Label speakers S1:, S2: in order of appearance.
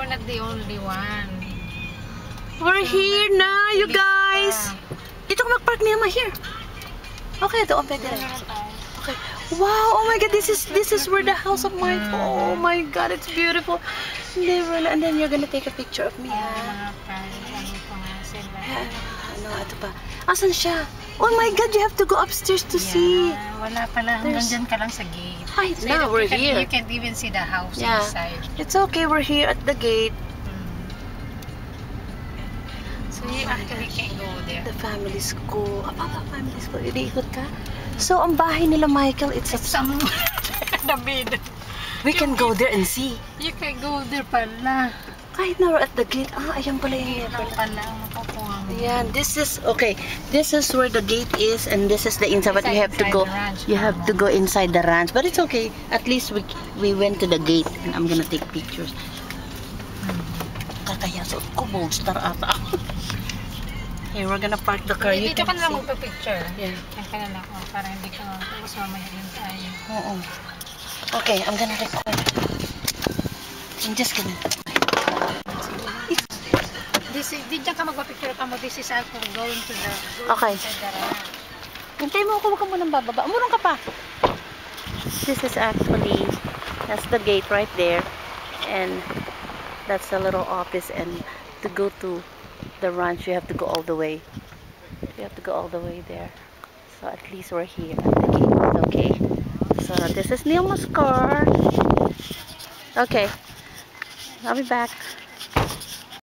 S1: not the only one.
S2: We're here na, you guys. Dito ko mag-park niya here. Okay, doon pwede rin. Okay. Wow, oh my god, this is where the house of mine. Oh my god, it's beautiful. And then you're gonna take a picture of me, ha? Ano, ito pa. Asan siya? Oh my god, you have to go upstairs to see.
S1: Wala pala, hanggang dyan ka lang sa gate.
S2: Hi, now we're here.
S1: You can't even see the house inside.
S2: It's okay, we're here at the gate.
S1: So you actually can't go there.
S2: The family school. Family school. Iikot ka? So, ang bahay nila, Michael, it's at
S1: somewhere.
S2: We can go there and see.
S1: You can go there pala.
S2: Kahit na we're at the gate. Ayan pala yung
S1: pala ang makukuha mo.
S2: Yeah, this is, okay. This is where the gate is and this is the inside. But you have to go, you have to go inside the ranch. But it's okay. At least we went to the gate and I'm gonna take pictures. Kakaya, so ko bold star ata. Here, we're gonna park the car.
S1: Dito ka na lang magpa-picture.
S2: Yeah.
S1: Yan ka na lang. Para hindi ka mas mamahalin tayo.
S2: Oo. Okay, I'm gonna record. I'm just gonna...
S1: Di dyan ka magpa-picture ka mo. This is after going to the...
S2: Okay. Hintay mo ako, huwag ka munang bababa. Umurong ka pa. This is actually... That's the gate right there. And that's the little office. And to go to the ranch, you have to go all the way. You have to go all the way there. So at least we're here at the gate. Okay. So this is Nilma's car. Okay. I'll be back.